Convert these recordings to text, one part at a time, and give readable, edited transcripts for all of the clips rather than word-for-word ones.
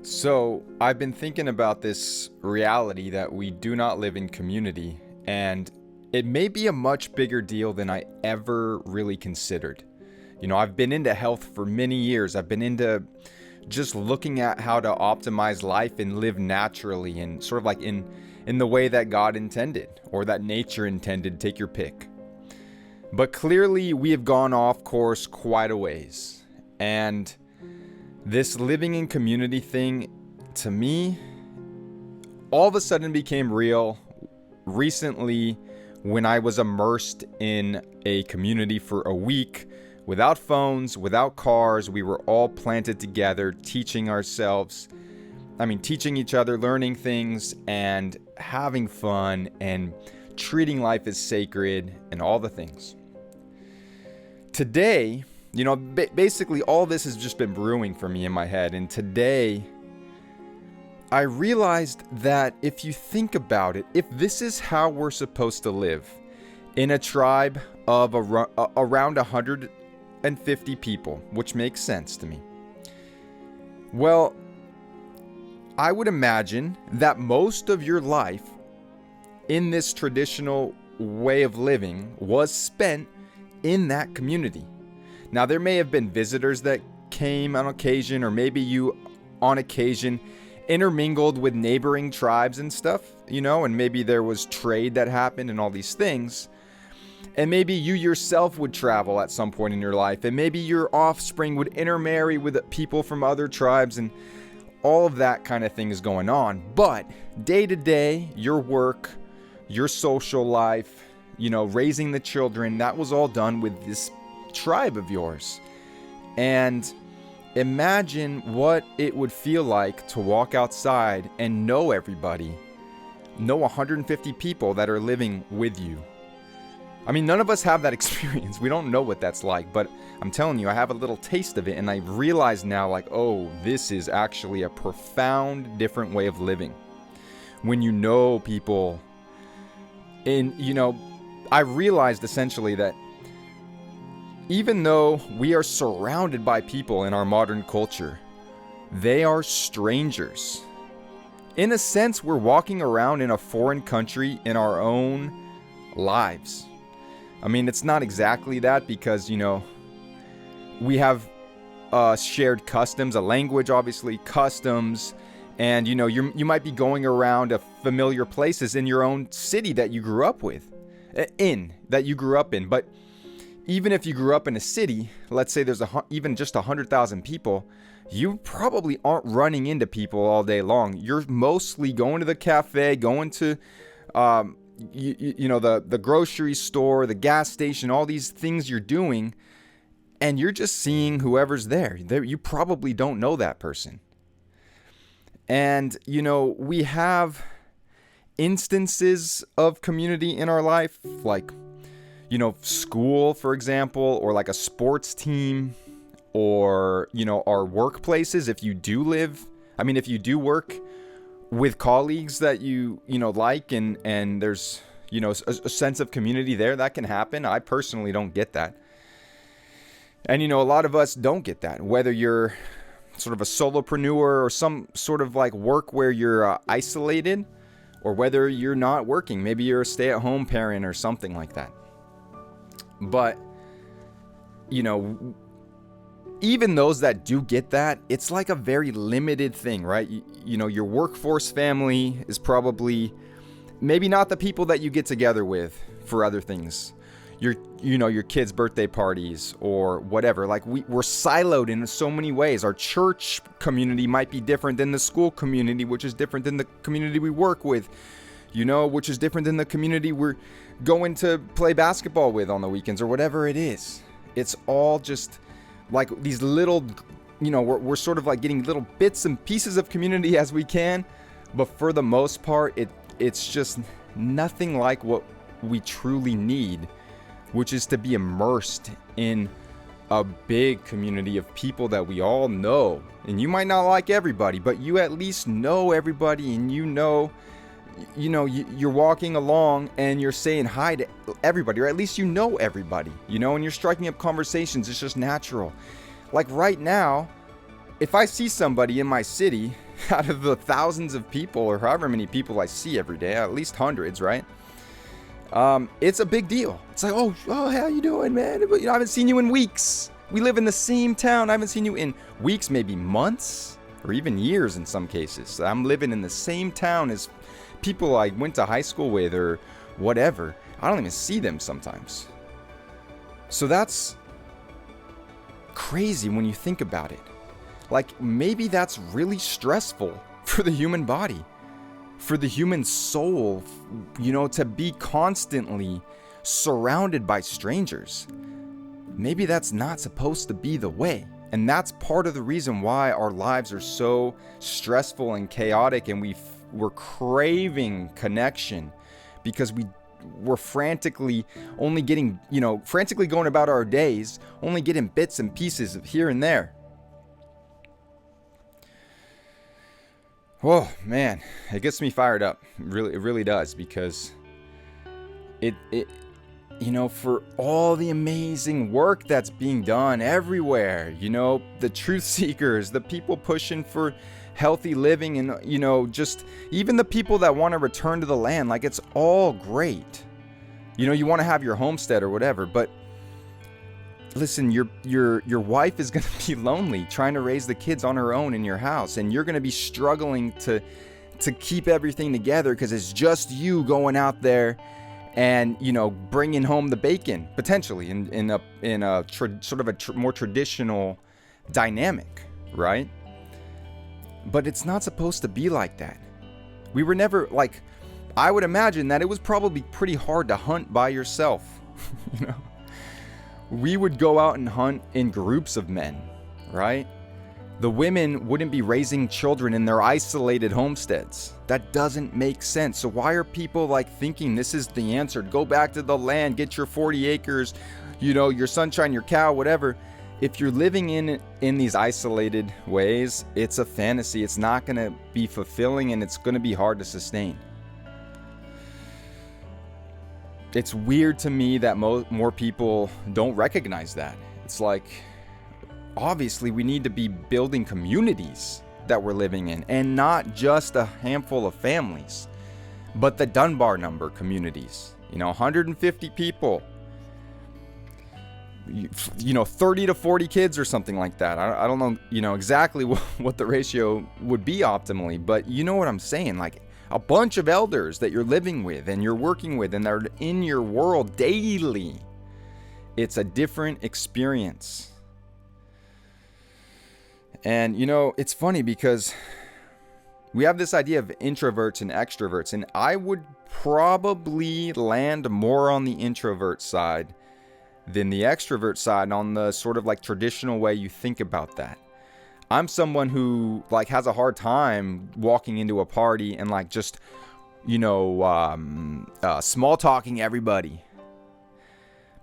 So, I've been thinking about this reality that we do not live in community, and it may be a much bigger deal than I ever really considered. I've been into health for many years. I've been into just looking at how to optimize life and live naturally and sort of like in the way that God intended or that nature intended, take your pick. But clearly, we have gone off course quite a ways. And this living in community thing, to me, all of a sudden became real recently when I was immersed in a community for a week without phones, without cars. We were all planted together, teaching each other, learning things, and having fun, and treating life as sacred, and all the things. Today, basically all this has just been brewing for me in my head. And today, I realized that if you think about it, if this is how we're supposed to live in a tribe of around 150 people, which makes sense to me, well, I would imagine that most of your life in this traditional way of living was spent in that community. Now, there may have been visitors that came on occasion, or maybe you on occasion intermingled with neighboring tribes and stuff, and maybe there was trade that happened and all these things. And maybe you yourself would travel at some point in your life, and maybe your offspring would intermarry with people from other tribes, and all of that kind of thing is going on. But day to day, your work, your social life, raising the children, that was all done with this tribe of yours. And imagine what it would feel like to walk outside and know everybody, know 150 people that are living with you. None of us have that experience. We don't know what that's like, but I'm telling you, I have a little taste of it, and I realize now, this is actually a profound, different way of living. When you know people, I realized essentially that even though we are surrounded by people in our modern culture, they are strangers. In a sense, we're walking around in a foreign country in our own lives. It's not exactly that because, we have shared customs, a language, obviously, customs, and, you might be going around a familiar places in your own city that you grew up in. But even if you grew up in a city, let's say there's even just 100,000 people, you probably aren't running into people all day long. You're mostly going to the cafe, going to, the grocery store, the gas station, all these things you're doing, and you're just seeing whoever's there. You probably don't know that person. And, we have instances of community in our life, like, school, for example, or like a sports team, or, our workplaces. If you do work with colleagues that you like, and there's, a sense of community there, that can happen. I personally don't get that. And, a lot of us don't get that, whether you're sort of a solopreneur or some sort of like work where you're isolated, or whether you're not working. Maybe you're a stay-at-home parent or something like that. But, even those that do get that, it's like a very limited thing, right? Your workforce family is probably maybe not the people that you get together with for other things. Your kids' birthday parties or whatever. Like we're siloed in so many ways. Our church community might be different than the school community, which is different than the community we work with, which is different than the community we're going to play basketball with on the weekends or whatever it is. It's all just like these little, we're sort of like getting little bits and pieces of community as we can. But for the most part, it's just nothing like what we truly need, which is to be immersed in a big community of people that we all know. And you might not like everybody, but you at least know everybody, and you're walking along and you're saying hi to everybody, or at least everybody, and you're striking up conversations. It's just natural. Like right now, if I see somebody in my city out of the thousands of people, or however many people I see every day, at least hundreds, right? It's a big deal. It's like, oh, how you doing, man? I haven't seen you in weeks. We live in the same town. I haven't seen you in weeks, maybe months, or even years in some cases. I'm living in the same town as people I went to high school with or whatever. I don't even see them sometimes. So that's crazy when you think about it. Like, maybe that's really stressful for the human body, for the human soul, to be constantly surrounded by strangers. Maybe that's not supposed to be the way. And that's part of the reason why our lives are so stressful and chaotic, and we're craving connection, because we're frantically only getting, frantically going about our days, only getting bits and pieces of here and there. Oh man, it gets me fired up. It really does, because it for all the amazing work that's being done everywhere, the truth seekers, the people pushing for healthy living, and just even the people that want to return to the land, like, it's all great. You want to have your homestead or whatever, but listen, your wife is going to be lonely trying to raise the kids on her own in your house, and you're going to be struggling to keep everything together because it's just you going out there and bringing home the bacon, potentially in a more traditional dynamic, right? But it's not supposed to be like that. We were never, like, I would imagine that it was probably pretty hard to hunt by yourself. We would go out and hunt in groups of men, right? The women wouldn't be raising children in their isolated homesteads. That doesn't make sense. So why are people thinking this is the answer? Go back to the land, get your 40 acres, your sunshine, your cow, whatever. If you're living in these isolated ways, it's a fantasy. It's not going to be fulfilling, and it's going to be hard to sustain. It's weird to me that more people don't recognize that. It's like, obviously we need to be building communities that we're living in, and not just a handful of families, but the Dunbar number communities, 150 people, 30 to 40 kids or something like that. I don't know, exactly what the ratio would be optimally, but you know what I'm saying? Like, a bunch of elders that you're living with and you're working with, and they're in your world daily. It's a different experience. And it's funny because we have this idea of introverts and extroverts, and I would probably land more on the introvert side than the extrovert side on the sort of traditional way you think about that. I'm someone who has a hard time walking into a party and just small talking everybody.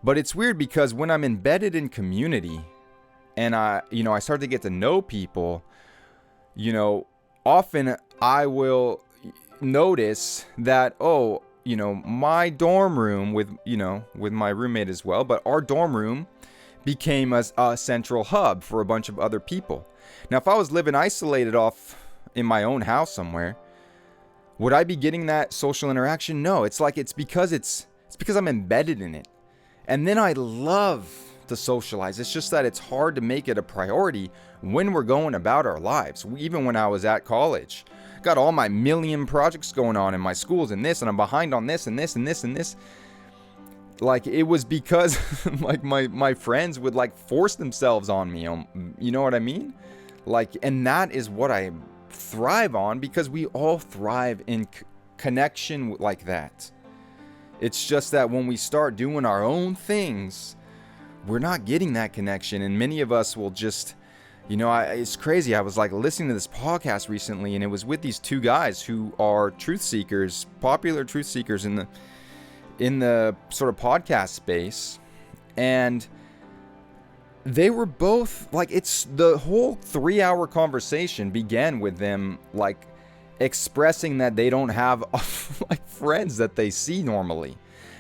But it's weird because when I'm embedded in community and I start to get to know people, often I will notice that, my dorm room with my roommate as well, but our dorm room became a central hub for a bunch of other people. Now, if I was living isolated off in my own house somewhere, would I be getting that social interaction? No, it's because I'm embedded in it. And then I love to socialize. It's just that it's hard to make it a priority when we're going about our lives. Even when I was at college, got all my million projects going on in my schools and this, and I'm behind on this and this and this and this. It was because my friends would force themselves on me. You know what I mean? And that is what I thrive on, because we all thrive in connection like that. It's just that when we start doing our own things, we're not getting that connection. And many of us will just, it's crazy. I was listening to this podcast recently, and it was with these two guys who are truth seekers, popular truth seekers in the sort of podcast space. And they were both it's the whole 3-hour conversation began with them expressing that they don't have friends that they see normally,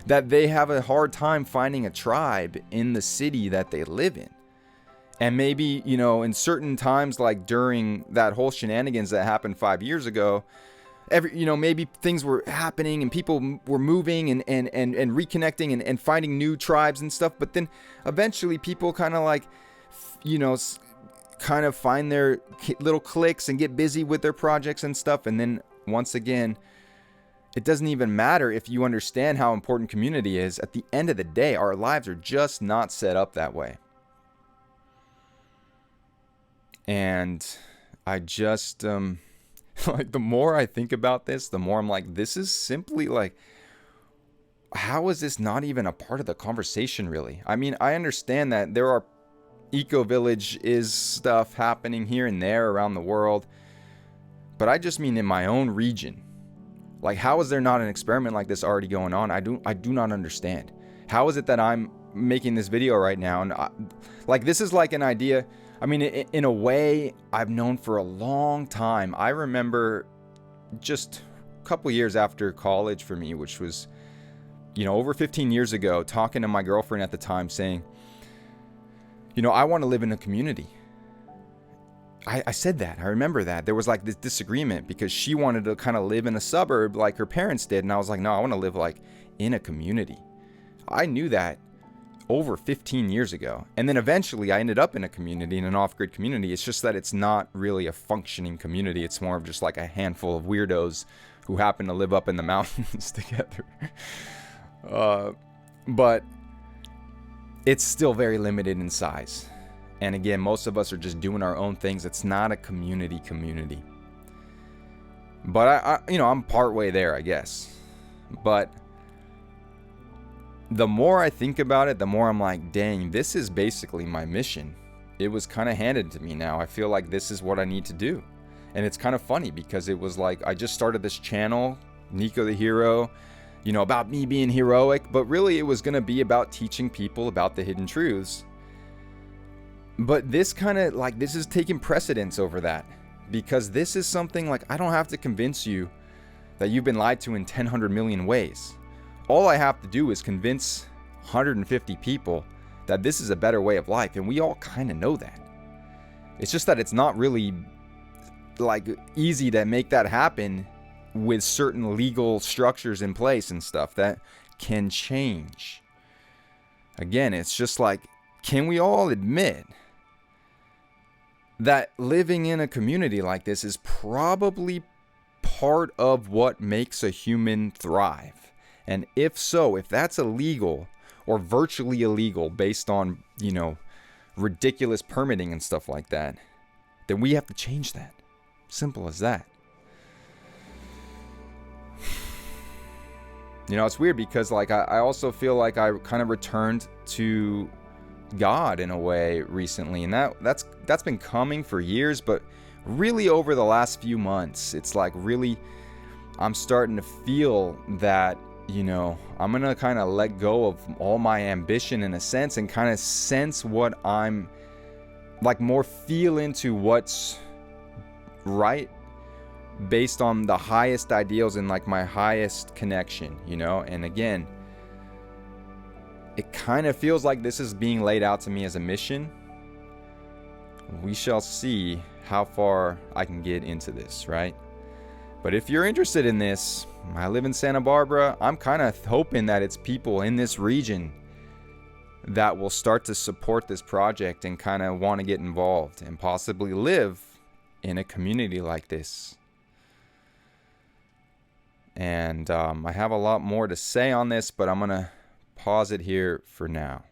that they have a hard time finding a tribe in the city that they live in. And maybe, you know, in certain times, like during that whole shenanigans that happened 5 years ago, maybe things were happening and people were moving and reconnecting and finding new tribes and stuff. But then eventually people kind of like, you know, kind of find their little cliques and get busy with their projects and stuff. And then once again, it doesn't even matter if you understand how important community is. At the end of the day, our lives are just not set up that way. And I just, like, the more I think about this, the more I'm like, this is simply like, how is this not even a part of the conversation, really? I mean, I understand that there are eco-village is stuff happening here and there around the world, but I just mean in my own region. Like, how is there not an experiment like this already going on? I do not understand. How is it that I'm making this video right now? And this is like an idea. I mean, in a way, I've known for a long time. I remember just a couple years after college for me, which was, you know, over 15 years ago, talking to my girlfriend at the time saying, you know, I want to live in a community. I said that. I remember that. There was like this disagreement because she wanted to kind of live in a suburb like her parents did. And I was like, no, I want to live like in a community. I knew that over 15 years ago. And then eventually I ended up in a community, in an off-grid community. It's just that it's not really a functioning community. It's more of just like a handful of weirdos who happen to live up in the mountains together. But it's still very limited in size. And again, most of us are just doing our own things. It's not a community. But I'm partway there, I guess. But the more I think about it, the more I'm like, dang, this is basically my mission. It was kind of handed to me now. I feel like this is what I need to do. And it's kind of funny because it was like, I just started this channel, Nico the Hero, you know, about me being heroic, but really it was going to be about teaching people about the hidden truths. But this kind of like, this is taking precedence over that, because this is something like, I don't have to convince you that you've been lied to in 100 million ways. All I have to do is convince 150 people that this is a better way of life. And we all kind of know that. It's just that it's not really like easy to make that happen with certain legal structures in place and stuff that can change. Again, it's just like, can we all admit that living in a community like this is probably part of what makes a human thrive? And if so, if that's illegal or virtually illegal based on, you know, ridiculous permitting and stuff like that, then we have to change that. Simple as that. You know, it's weird because like I also feel like I kind of returned to God in a way recently, and that's been coming for years, but really over the last few months, it's like really I'm starting to feel that, you know, I'm gonna kind of let go of all my ambition in a sense and kind of sense what I'm like, more feel into what's right based on the highest ideals and like my highest connection, you know. And again, it kind of feels like this is being laid out to me as a mission. We shall see how far I can get into this, right? But if you're interested in this, I live in Santa Barbara. I'm kind of hoping that it's people in this region that will start to support this project and kind of want to get involved and possibly live in a community like this. And I have a lot more to say on this, but I'm going to pause it here for now.